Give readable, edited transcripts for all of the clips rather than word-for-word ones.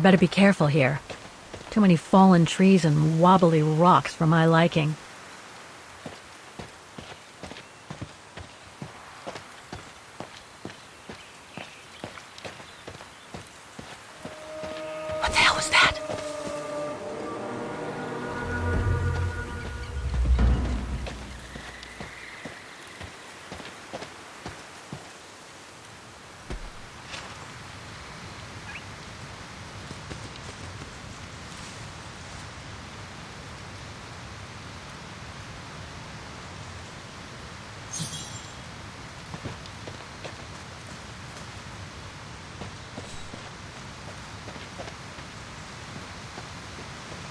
better be careful here. Too many fallen trees and wobbly rocks for my liking. What the hell was that?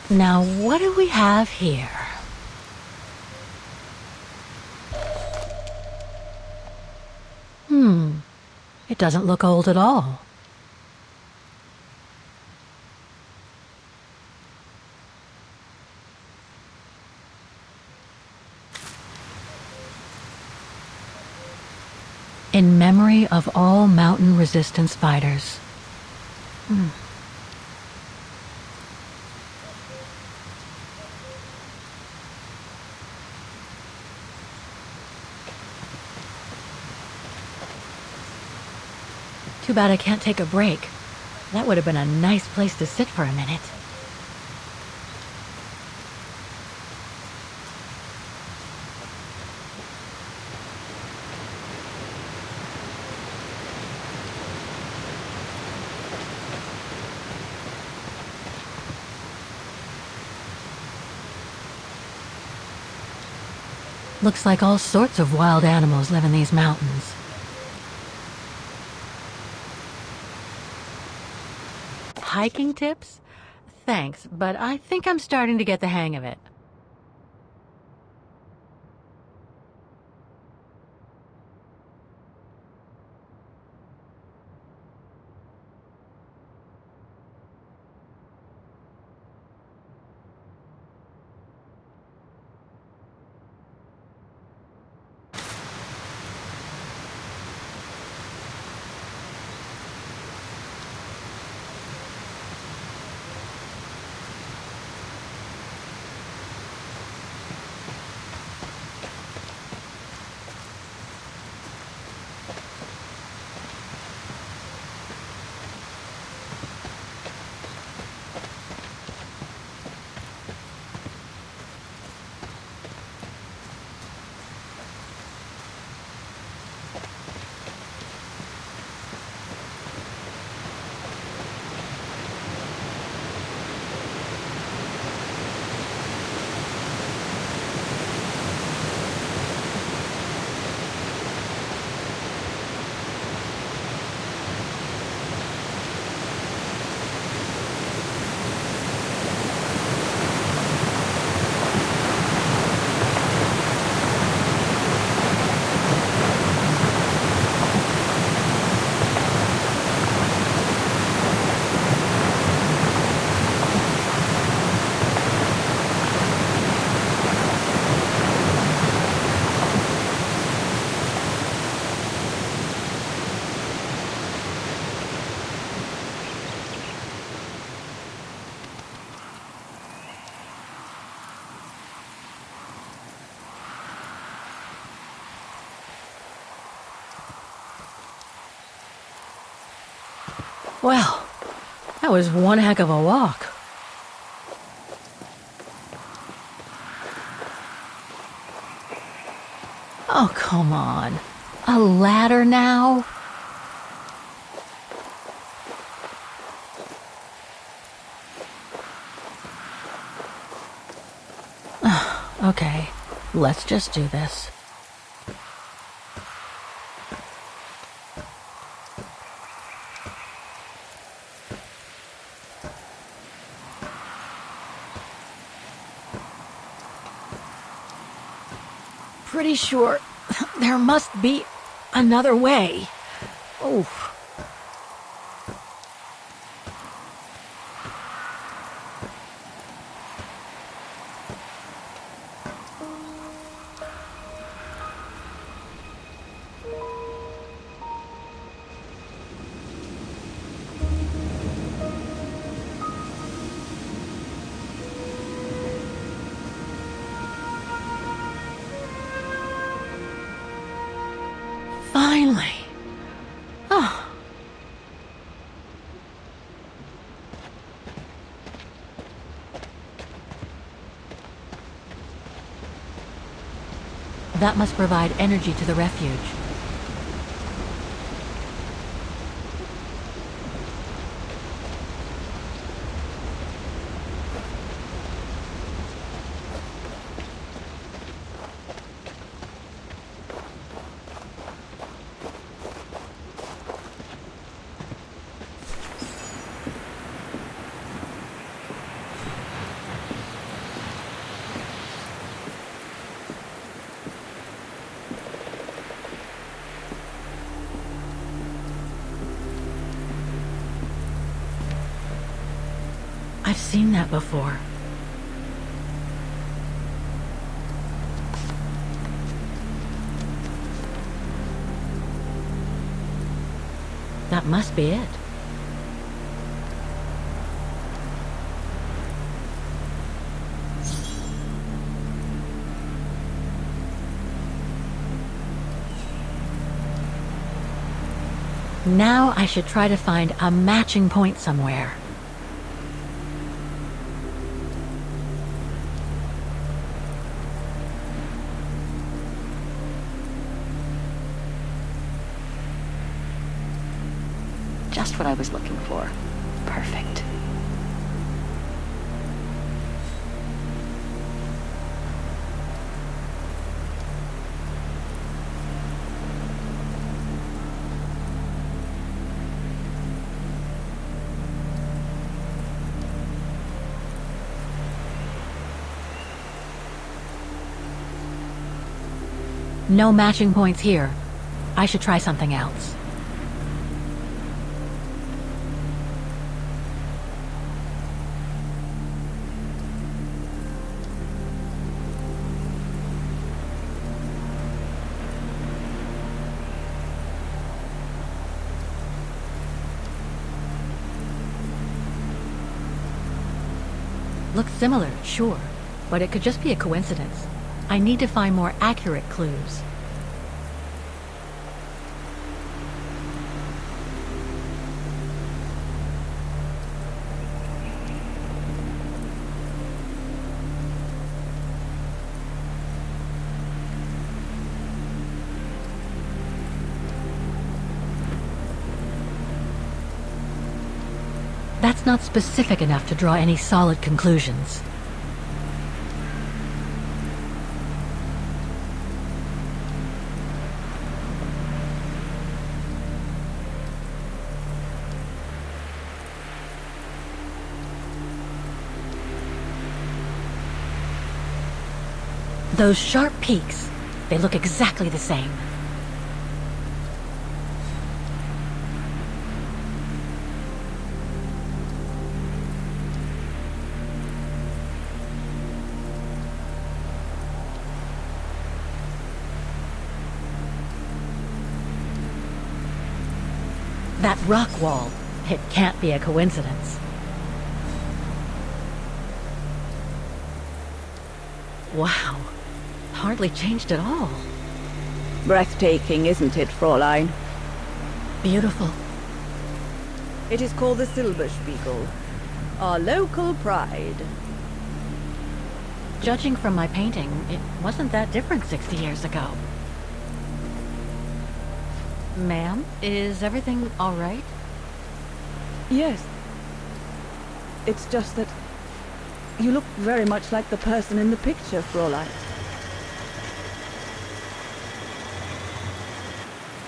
Now, what do we have here? It doesn't look old at all. In memory of all mountain resistance fighters. Too bad I can't take a break. That would have been a nice place to sit for a minute. Looks like all sorts of wild animals live in these mountains. Hiking tips? Thanks, but I think I'm starting to get the hang of it. Well, that was one heck of a walk. Oh, come on. A ladder now? Okay, let's just do this. Pretty sure there must be another way. Oh. That must provide energy to the refuge. I've seen that before. That must be it. Now I should try to find a matching point somewhere. Just what I was looking for. Perfect. No matching points here. I should try something else. Looks similar, sure, but it could just be a coincidence. I need to find more accurate clues. That's not specific enough to draw any solid conclusions. Those sharp peaks, they look exactly the same. That rock wall, it can't be a coincidence. Wow, hardly changed at all. Breathtaking, isn't it, Fräulein? Beautiful. It is called the Silberspiegel, our local pride. Judging from my painting, it wasn't that different 60 years ago. Ma'am, is everything all right? Yes. It's just that you look very much like the person in the picture, Fräulein.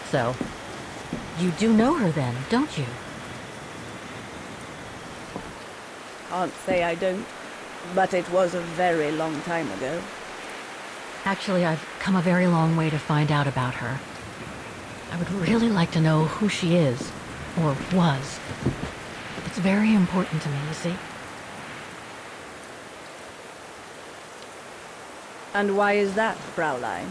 So, you do know her then, don't you? Can't say I don't, but it was a very long time ago. Actually, I've come a very long way to find out about her. I would really like to know who she is, or was. It's very important to me, you see. And why is that, Fräulein?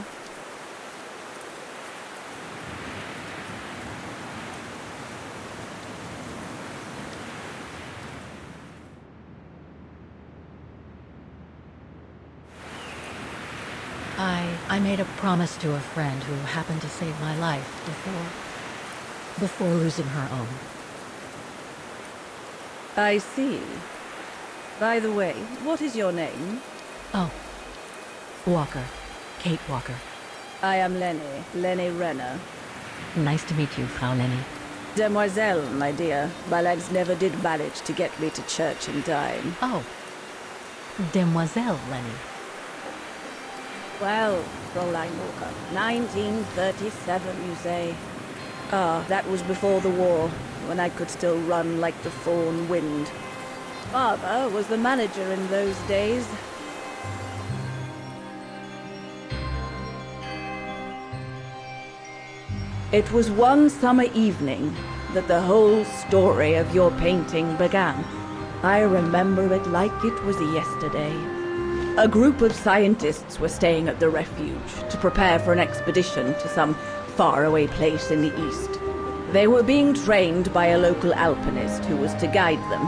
I made a promise to a friend who happened to save my life before losing her own. I see. By the way, what is your name? Oh, Walker. Kate Walker. I am Lenny Renner. Nice to meet you, Frau Lenny. Demoiselle, my dear. My legs never did manage to get me to church in time. Oh, Demoiselle Lenny. Well, Fräulein Walker, 1937, you say? Ah, that was before the war, when I could still run like the fawn wind. Father was the manager in those days. It was one summer evening that the whole story of your painting began. I remember it like it was yesterday. A group of scientists were staying at the refuge to prepare for an expedition to some faraway place in the east. They were being trained by a local alpinist who was to guide them.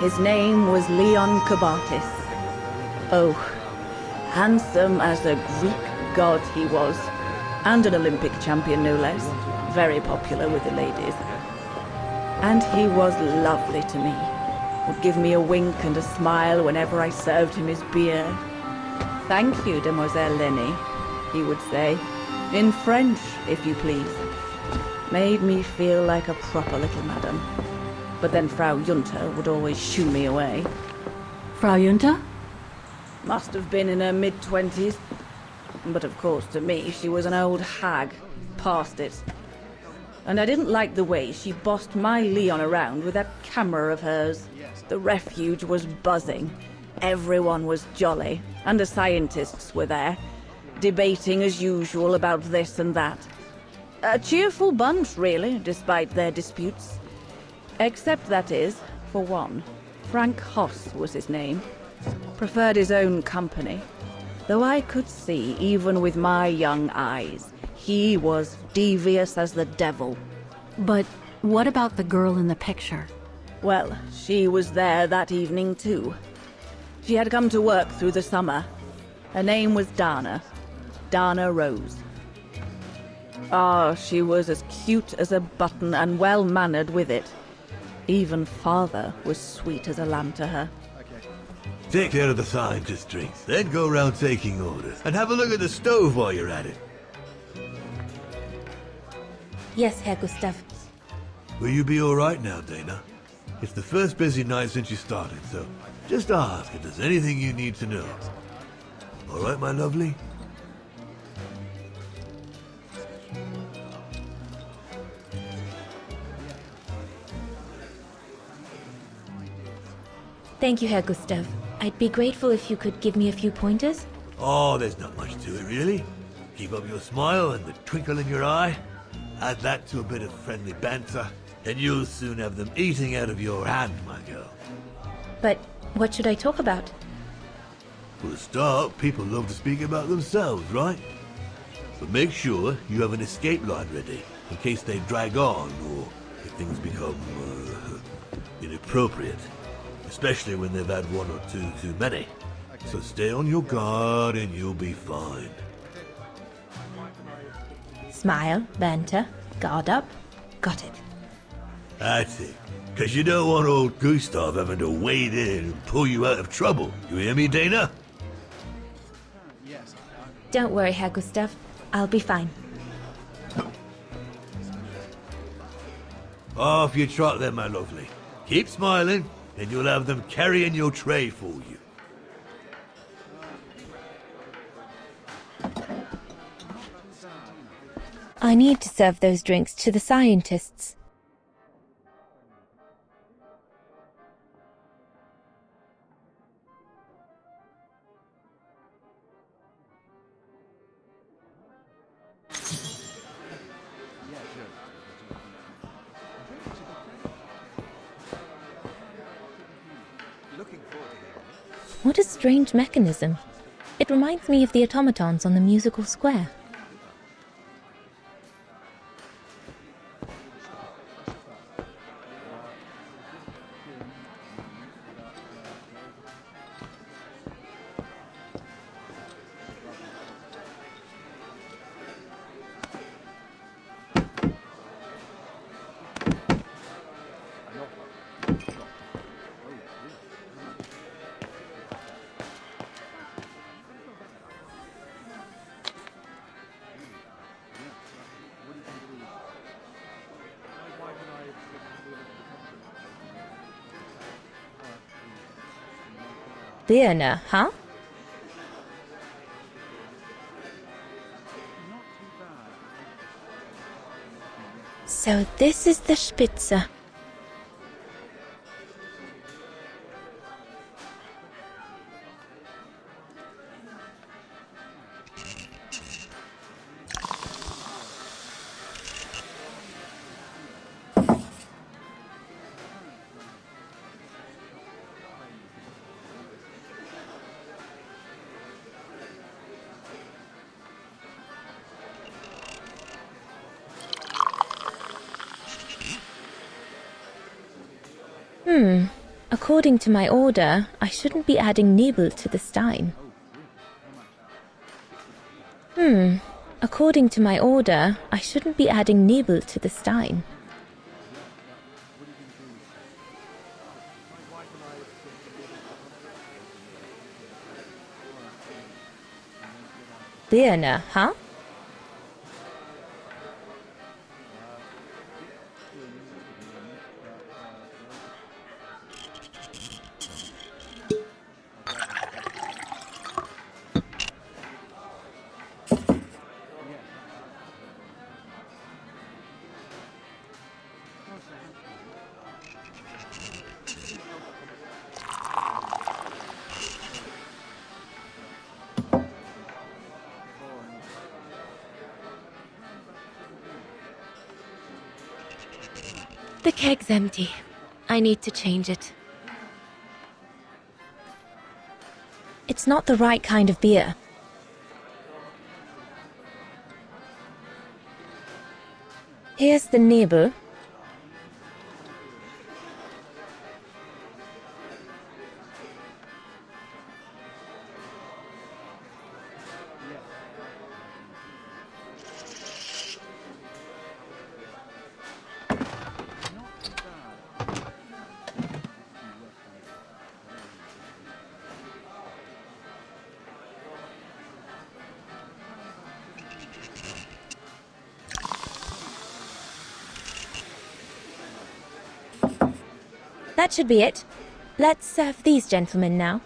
His name was Leon Kabatis. Oh, handsome as a Greek god he was, and an Olympic champion no less, very popular with the ladies. And he was lovely to me. Would give me a wink and a smile whenever I served him his beer. "Thank you, Demoiselle Lenny," he would say, in French, if you please. Made me feel like a proper little madam. But then Frau Junta would always shoo me away. Frau Junta? Must have been in her mid-20s. But of course, to me, she was an old hag, past it. And I didn't like the way she bossed my Leon around with that camera of hers. The refuge was buzzing. Everyone was jolly, and the scientists were there, debating as usual about this and that. A cheerful bunch, really, despite their disputes. Except, that is, for one. Frank Hoss was his name. Preferred his own company. Though I could see, even with my young eyes, he was devious as the devil. But what about the girl in the picture? Well, she was there that evening too. She had come to work through the summer. Her name was Dana. Dana Rose. Ah, she was as cute as a button and well-mannered with it. Even father was sweet as a lamb to her. Take care of the scientist drinks, then go around taking orders. And have a look at the stove while you're at it. Yes, Herr Gustav. Will you be alright now, Dana? It's the first busy night since you started, so just ask if there's anything you need to know. Alright, my lovely? Thank you, Herr Gustav. I'd be grateful if you could give me a few pointers. Oh, there's not much to it, really. Keep up your smile and the twinkle in your eye. Add that to a bit of friendly banter, and you'll soon have them eating out of your hand, my girl. But what should I talk about? For a start, people love to speak about themselves, right? But make sure you have an escape line ready, in case they drag on, or if things become, inappropriate. Especially when they've had one or two too many. So stay on your guard and you'll be fine. Smile, banter, guard up. Got it. That's it. Because you don't want old Gustav having to wade in and pull you out of trouble. You hear me, Dana? Don't worry, Herr Gustav. I'll be fine. Off you trot then, my lovely. Keep smiling, and you'll have them carrying your tray for you. I need to serve those drinks to the scientists. What a strange mechanism. It reminds me of the automatons on the musical square. Birne, huh? So this is the Spitze. According to my order, I shouldn't be adding Nebel to the Stein. According to my order, I shouldn't be adding Nebel to the Stein. Birne, huh? The keg's empty. I need to change it. It's not the right kind of beer. Here's the Nebel. That should be it. Let's serve these gentlemen now.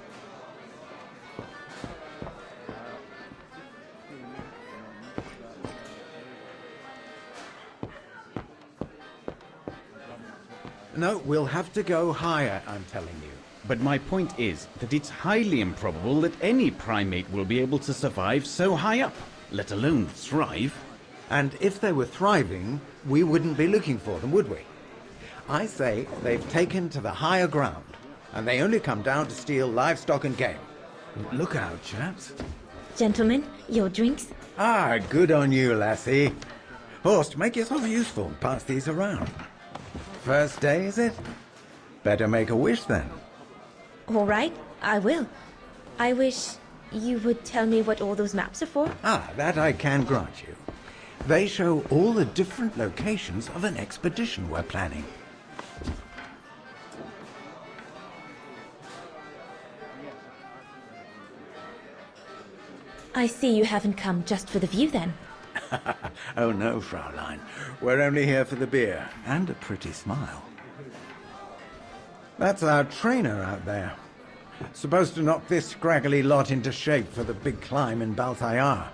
No, we'll have to go higher, I'm telling you. But my point is that it's highly improbable that any primate will be able to survive so high up, let alone thrive. And if they were thriving, we wouldn't be looking for them, would we? I say they've taken to the higher ground, and they only come down to steal livestock and game. Look out, chaps. Gentlemen, your drinks? Ah, good on you, lassie. Horst, make yourself useful and pass these around. First day, is it? Better make a wish then. All right, I will. I wish you would tell me what all those maps are for. Ah, that I can grant you. They show all the different locations of an expedition we're planning. I see you haven't come just for the view then. Oh no, Fraulein. We're only here for the beer and a pretty smile. That's our trainer out there. Supposed to knock this scraggly lot into shape for the big climb in Baltayar.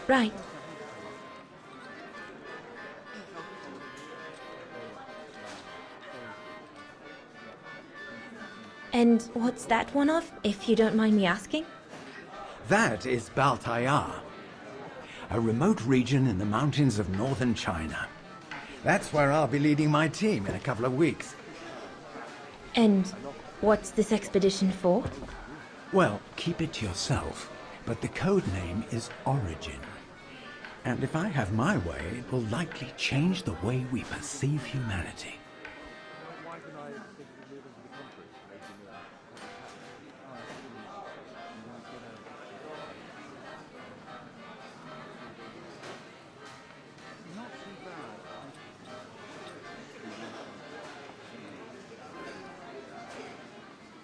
Right. And what's that one of, if you don't mind me asking? That is Baltayar, a remote region in the mountains of northern China. That's where I'll be leading my team in a couple of weeks. And what's this expedition for? Well, keep it to yourself, but the code name is Origin. And if I have my way, it will likely change the way we perceive humanity.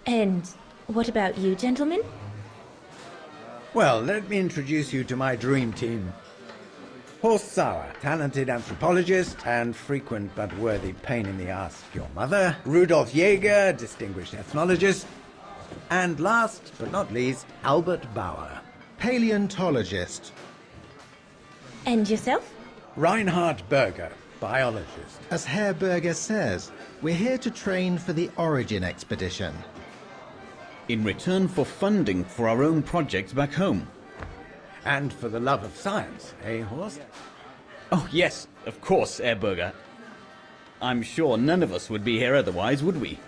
And what about you, gentlemen? Well, let me introduce you to my dream team. Horst Sauer, talented anthropologist and frequent but worthy pain in the ass your mother. Rudolf Jäger, distinguished ethnologist. And last but not least, Albert Bauer, Paleontologist. And yourself? Reinhard Berger, biologist. As Herr Berger says, we're here to train for the Origin expedition. In return for funding for our own projects back home. And for the love of science, eh, Horst? Oh, yes, of course, Herr Berger. I'm sure none of us would be here otherwise, would we?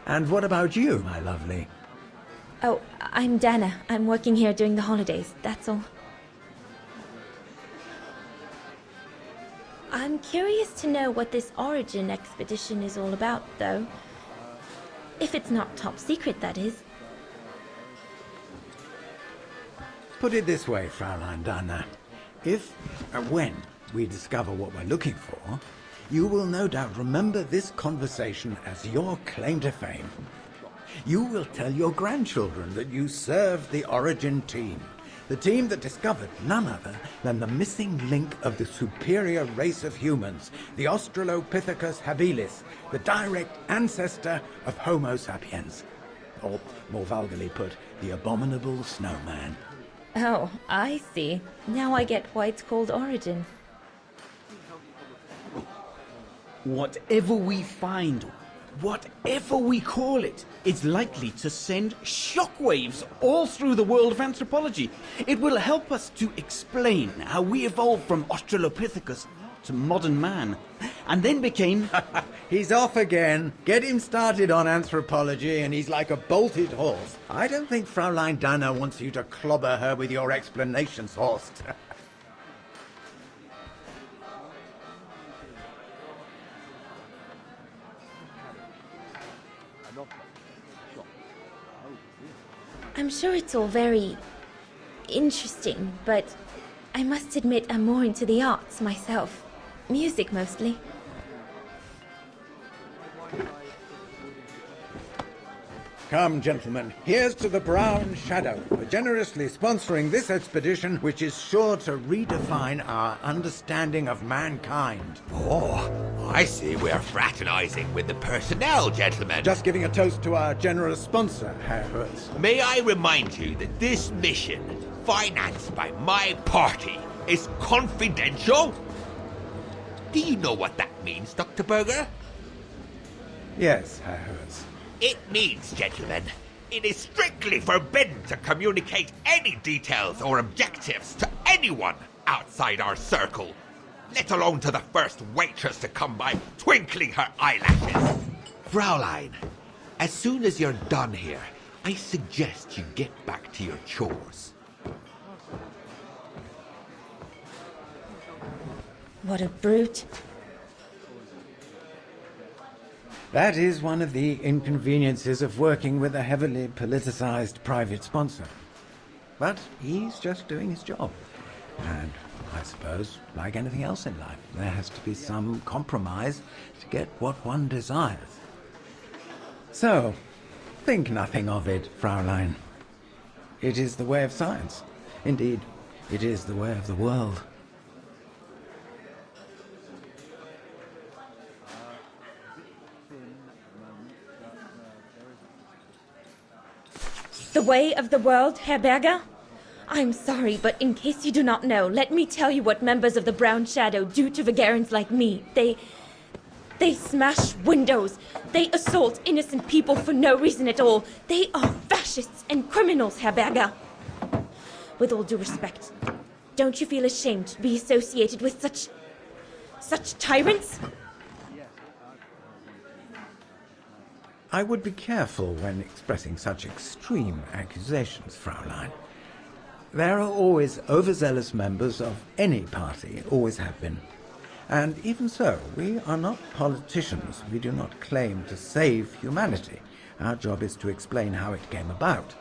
And what about you, my lovely? Oh, I'm Dana. I'm working here during the holidays, that's all. I'm curious to know what this Origin expedition is all about, though. If it's not top secret, that is. Put it this way, Fraulein Dana. If, when, we discover what we're looking for, you will no doubt remember this conversation as your claim to fame. You will tell your grandchildren that you served the Origin team, the team that discovered none other than the missing link of the superior race of humans, the Australopithecus habilis, the direct ancestor of Homo sapiens. Or, more vulgarly put, the abominable snowman. Oh, I see. Now I get why it's called Origin. Whatever we find, whatever we call it, it's likely to send shockwaves all through the world of anthropology. It will help us to explain how we evolved from Australopithecus to modern man, and then became... He's off again. Get him started on anthropology and he's like a bolted horse. I don't think Fraulein Dana wants you to clobber her with your explanations, Horst. I'm sure it's all very interesting, but I must admit I'm more into the arts myself. Music mostly. Come, gentlemen, here's to the Brown Shadow for generously sponsoring this expedition, which is sure to redefine our understanding of mankind. Oh, I see we're fraternizing with the personnel, gentlemen. Just giving a toast to our generous sponsor, Herr Hertz. May I remind you that this mission, financed by my party, is confidential? Do you know what that means, Dr. Berger? Yes, Herr Hertz. It means, gentlemen, it is strictly forbidden to communicate any details or objectives to anyone outside our circle, let alone to the first waitress to come by twinkling her eyelashes. Fraulein, as soon as you're done here, I suggest you get back to your chores. What a brute. That is one of the inconveniences of working with a heavily politicized private sponsor. But he's just doing his job. And I suppose, like anything else in life, there has to be some compromise to get what one desires. So, think nothing of it, Fraulein. It is the way of science. Indeed, it is the way of the world. The way of the world, Herr Berger? I'm sorry, but in case you do not know, let me tell you what members of the Brown Shadow do to Vagarans like me. They smash windows. They assault innocent people for no reason at all. They are fascists and criminals, Herr Berger. With all due respect, don't you feel ashamed to be associated with such tyrants? I would be careful when expressing such extreme accusations, Fraulein. There are always overzealous members of any party, always have been. And even so, we are not politicians. We do not claim to save humanity. Our job is to explain how it came about.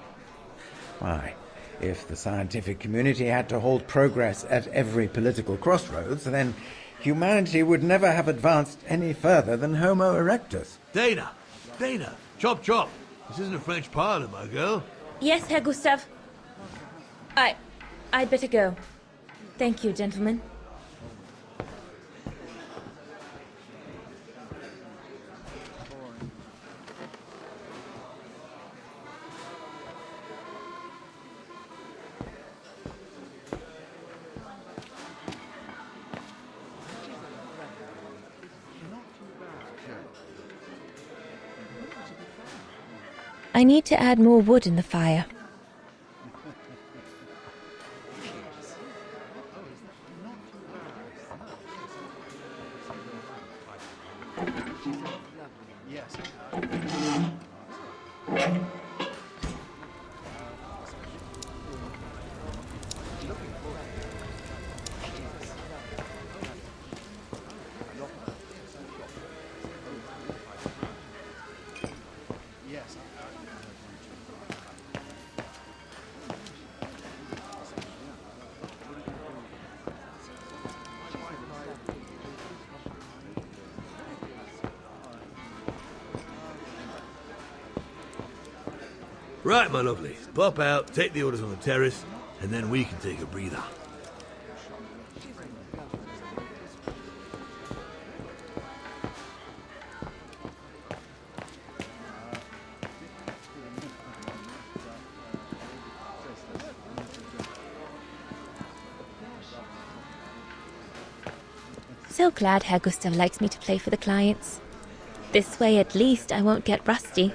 Why, if the scientific community had to halt progress at every political crossroads, then humanity would never have advanced any further than Homo erectus. Dana! Dana! Chop chop! This isn't a French parlor, my girl. Yes, Herr Gustav. I'd better go. Thank you, gentlemen. I need to add more wood in the fire. Right, my lovely. Pop out, take the orders on the terrace, and then we can take a breather. So glad Herr Gustav likes me to play for the clients. This way, at least, I won't get rusty.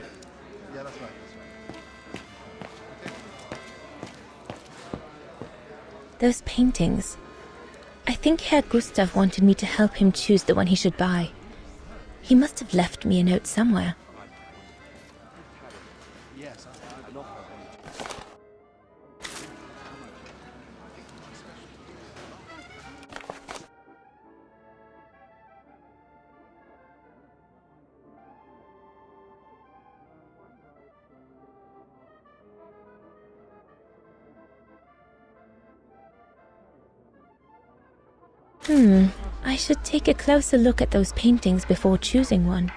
Those paintings. I think Herr Gustav wanted me to help him choose the one he should buy. He must have left me a note somewhere. I should take a closer look at those paintings before choosing one.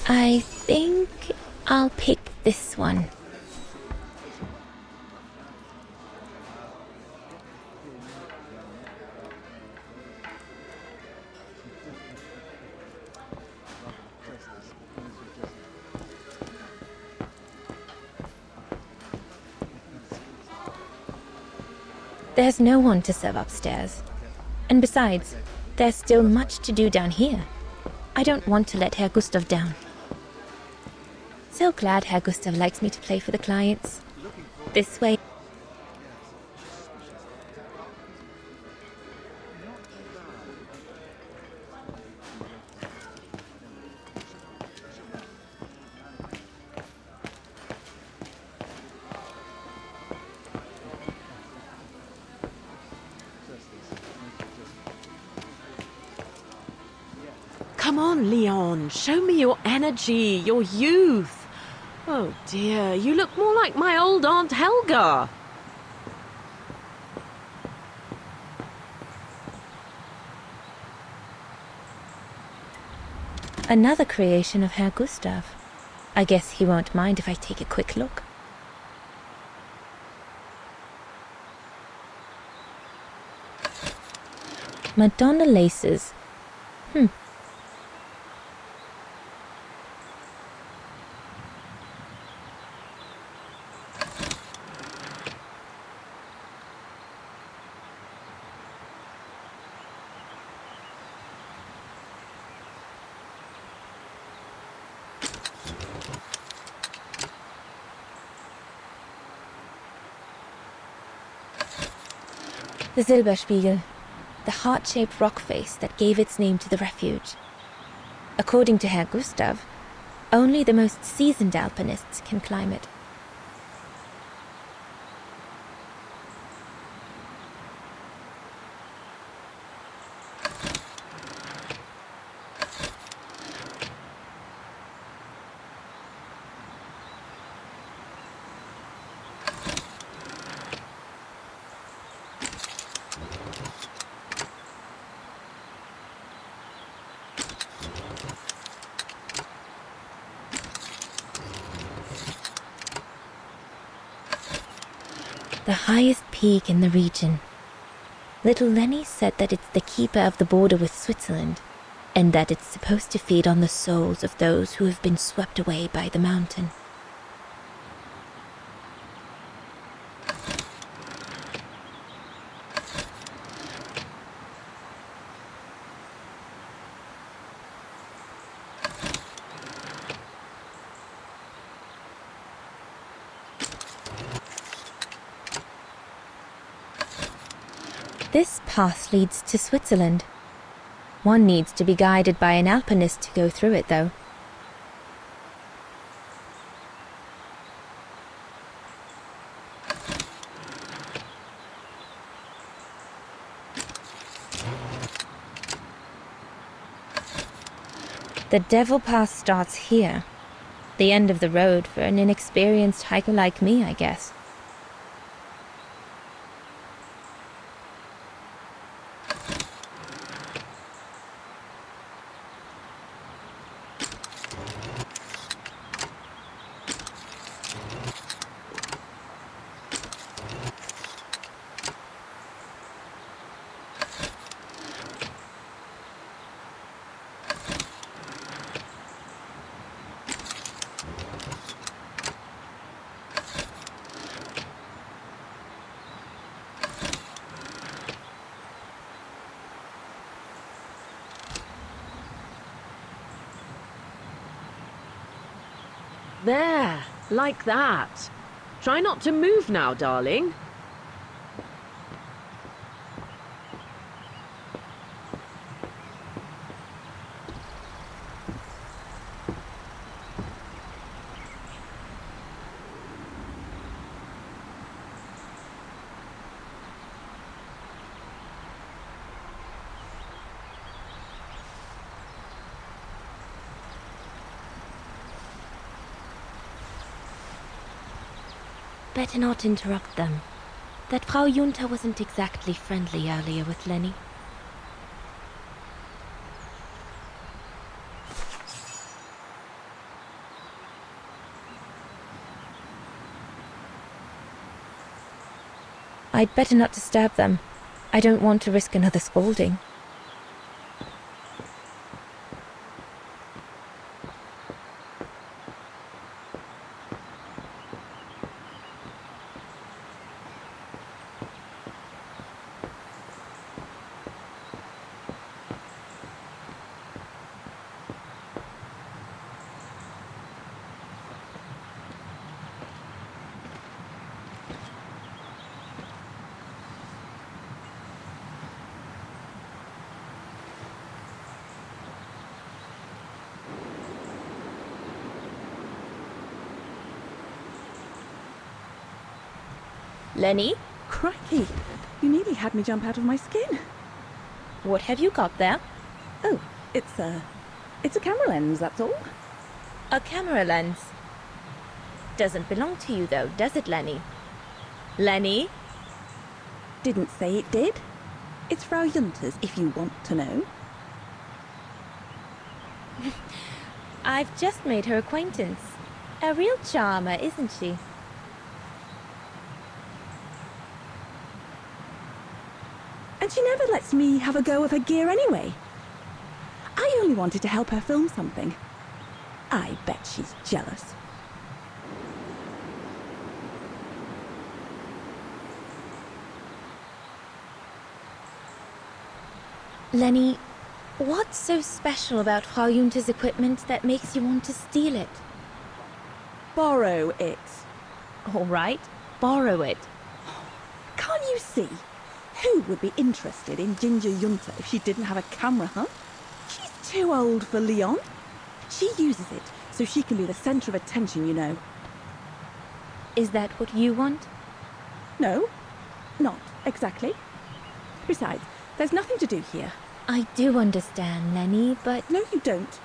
I think I'll pick this one. There's no one to serve upstairs. And besides, there's still much to do down here. I don't want to let Herr Gustav down. So glad Herr Gustav likes me to play for the clients. This way... Come on, Leon. Show me your energy, your youth. Oh dear, you look more like my old Aunt Helga. Another creation of Herr Gustav. I guess he won't mind if I take a quick look. Madonna laces. The Syberia, the heart-shaped rock face that gave its name to the refuge. According to Herr Gustav, only the most seasoned alpinists can climb it. The highest peak in the region. Little Lenny said that it's the keeper of the border with Switzerland, and that it's supposed to feed on the souls of those who have been swept away by the mountain. This path leads to Switzerland. One needs to be guided by an alpinist to go through it, though. The Devil Pass starts here. The end of the road for an inexperienced hiker like me, I guess. There, like that. Try not to move now, darling. Better not interrupt them. That Frau Junta wasn't exactly friendly earlier with Lenny. I'd better not disturb them. I don't want to risk another scolding. Lenny, Crikey! You nearly had me jump out of my skin. what have you got there? Oh, it's a camera lens, that's all. A camera lens. Doesn't belong to you though, does it, Lenny? Lenny? Didn't say it did. It's Frau Junta's, if you want to know. I've just made her acquaintance. A real charmer, isn't she? And she never lets me have a go of her gear anyway. I only wanted to help her film something. I bet she's jealous. Lenny, what's so special about Frau Junta's equipment that makes you want to steal it? Borrow it. All right, borrow it. Can't you see? Who would be interested in Ginger Junta if she didn't have a camera, huh? She's too old for Leon. She uses it so she can be the centre of attention, you know. Is that what you want? No, not exactly. Besides, there's nothing to do here. I do understand, Lenny, but... No, you don't.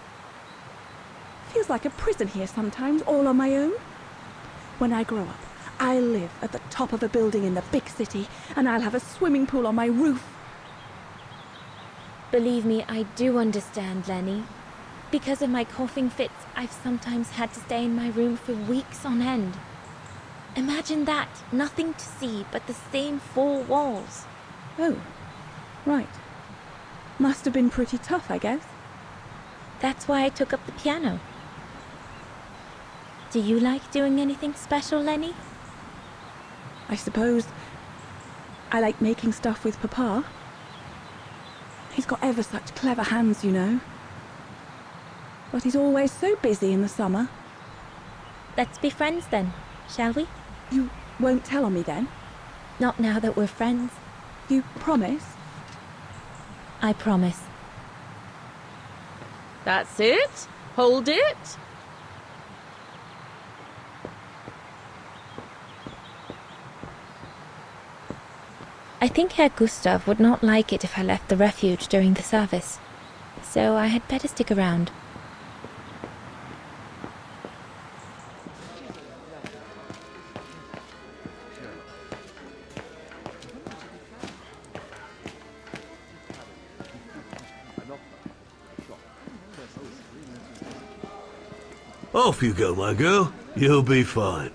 Feels like a prison here sometimes, all on my own. When I grow up, I'll live at the top of a building in the big city, and I'll have a swimming pool on my roof. Believe me, I do understand, Lenny. Because of my coughing fits, I've sometimes had to stay in my room for weeks on end. Imagine that. Nothing to see but the same four walls. Oh, right. Must have been pretty tough, I guess. That's why I took up the piano. Do you like doing anything special, Lenny? I suppose I like making stuff with Papa. He's got ever such clever hands, you know. But he's always so busy in the summer. Let's be friends then, shall we? You won't tell on me then? Not now that we're friends. You promise? I promise. That's it. Hold it. I think Herr Gustav would not like it if I left the refuge during the service, so I had better stick around. Off you go, my girl. You'll be fine.